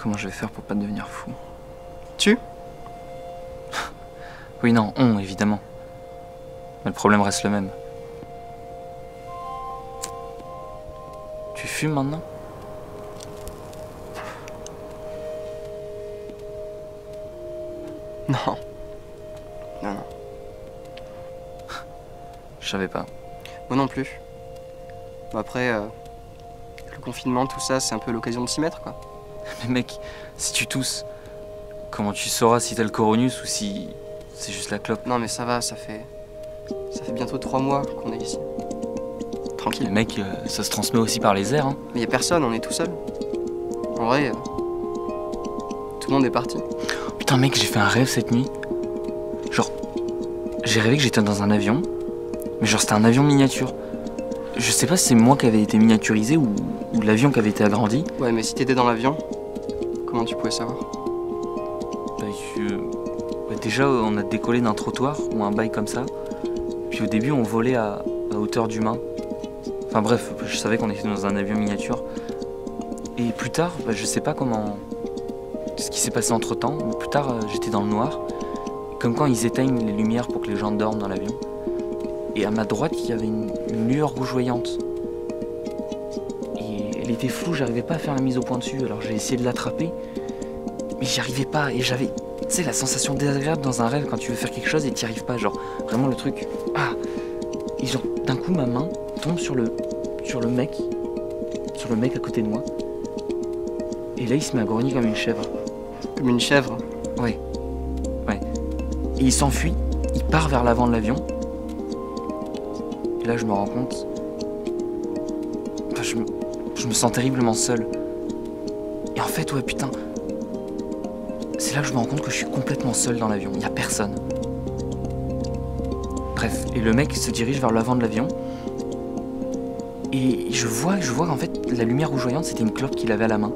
Comment je vais faire pour pas devenir fou? Tu? Oui, non, évidemment. Mais le problème reste le même. Tu fumes maintenant? Non. Non. Je savais pas. Moi non plus. Bon, après, le confinement, tout ça, c'est un peu l'occasion de s'y mettre, quoi. Mais mec, si tu tousses, comment tu sauras si t'as le coronus ou si c'est juste la clope? Non mais ça va, ça fait bientôt 3 mois qu'on est ici. Tranquille. Mais mec, ça se transmet aussi par les airs, hein. Mais y a personne, on est tout seul. En vrai, tout le monde est parti. Putain mec, j'ai fait un rêve cette nuit. Genre, j'ai rêvé que j'étais dans un avion, mais genre c'était un avion miniature. Je sais pas si c'est moi qui avais été miniaturisé ou l'avion qui avait été agrandi. Ouais, mais si t'étais dans l'avion, comment tu pouvais savoir? Déjà, on a décollé d'un trottoir ou un bail comme ça. Puis au début, on volait à hauteur d'humain. Enfin bref, je savais qu'on était dans un avion miniature. Et plus tard, je sais pas ce qui s'est passé entre temps, mais plus tard, j'étais dans le noir. Comme quand ils éteignent les lumières pour que les gens dorment dans l'avion. Et à ma droite, il y avait une lueur rougeoyante. Et elle était floue, j'arrivais pas à faire la mise au point dessus, alors j'ai essayé de l'attraper. Mais j'y arrivais pas, et j'avais, tu sais, la sensation désagréable dans un rêve quand tu veux faire quelque chose et t'y arrives pas, genre, vraiment le truc, ah. Et genre, d'un coup, ma main tombe sur le mec à côté de moi. Et là, il se met à grogner comme une chèvre. Comme une chèvre? Ouais. Et il s'enfuit, il part vers l'avant de l'avion. Et là, je me rends compte... Enfin, je me sens terriblement seul. Et en fait, ouais, putain... C'est là que je me rends compte que je suis complètement seul dans l'avion. Il n'y a personne. Bref, et le mec se dirige vers l'avant de l'avion. Et je vois qu'en fait, la lumière rougeoyante, c'était une clope qu'il avait à la main.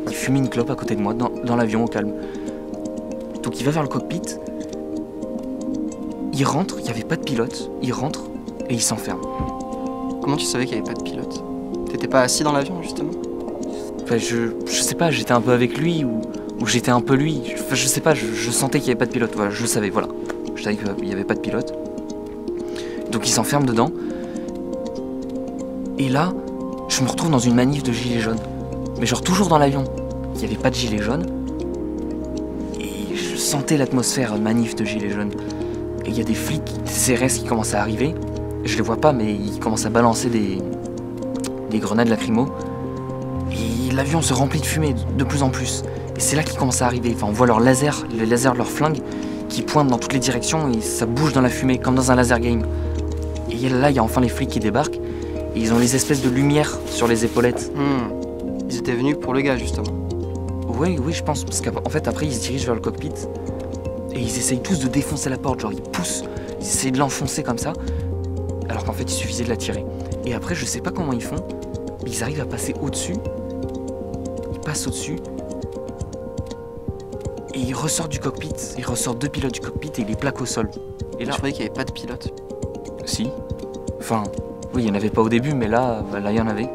Il fumait une clope à côté de moi, dans l'avion, au calme. Donc il va vers le cockpit. Il rentre, il n'y avait pas de pilote. Il rentre et il s'enferme. Comment tu savais qu'il n'y avait pas de pilote? T'étais pas assis dans l'avion, justement? Enfin, je sais pas, j'étais un peu avec lui ou j'étais un peu lui. Enfin, je sais pas, je sentais qu'il n'y avait pas de pilote. Voilà, je le savais, voilà. Je savais qu'il n'y avait pas de pilote. Donc il s'enferme dedans. Et là, je me retrouve dans une manif de gilets jaunes. Mais genre toujours dans l'avion. Il n'y avait pas de gilets jaunes. Et je sentais l'atmosphère manif de gilets jaunes. Et il y a des flics, des CRS qui commencent à arriver. Je les vois pas, mais ils commencent à balancer des grenades lacrymo. Et l'avion se remplit de fumée de plus en plus. Et c'est là qu'ils commencent à arriver. Enfin, on voit leurs lasers, les lasers de leurs flingues, qui pointent dans toutes les directions et ça bouge dans la fumée, comme dans un laser game. Et là, il y a enfin les flics qui débarquent. Et ils ont les espèces de lumière sur les épaulettes. Ils étaient venus pour le gars, justement. Oui, je pense. Parce qu'en fait, après, ils se dirigent vers le cockpit. Et ils essayent tous de défoncer la porte. Genre, ils poussent. Ils essayent de l'enfoncer comme ça. Alors qu'en fait, il suffisait de la tirer. Et après, je sais pas comment ils font. Mais ils arrivent à passer au-dessus. Ils passent au-dessus. Et ils ressortent du cockpit. Ils ressortent 2 pilotes du cockpit et ils les plaquent au sol. Et là, je croyais qu'il n'y avait pas de pilote. Si. Enfin, oui, il n'y en avait pas au début, mais là, il y en avait.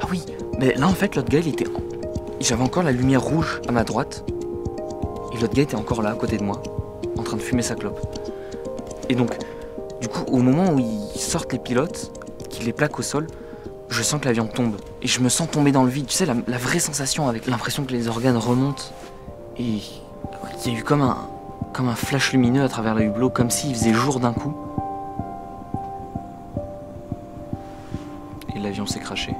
Ah oui, mais là, en fait, l'autre gars, j'avais encore la lumière rouge à ma droite. Et l'autre gars était encore là, à côté de moi, en train de fumer sa clope. Et donc, du coup, au moment où ils sortent les pilotes, qu'ils les plaquent au sol, je sens que l'avion tombe. Et je me sens tomber dans le vide. Tu sais, la vraie sensation avec l'impression que les organes remontent. Et il y a eu comme un flash lumineux à travers le hublot, comme s'il faisait jour d'un coup. Et l'avion s'est crashé.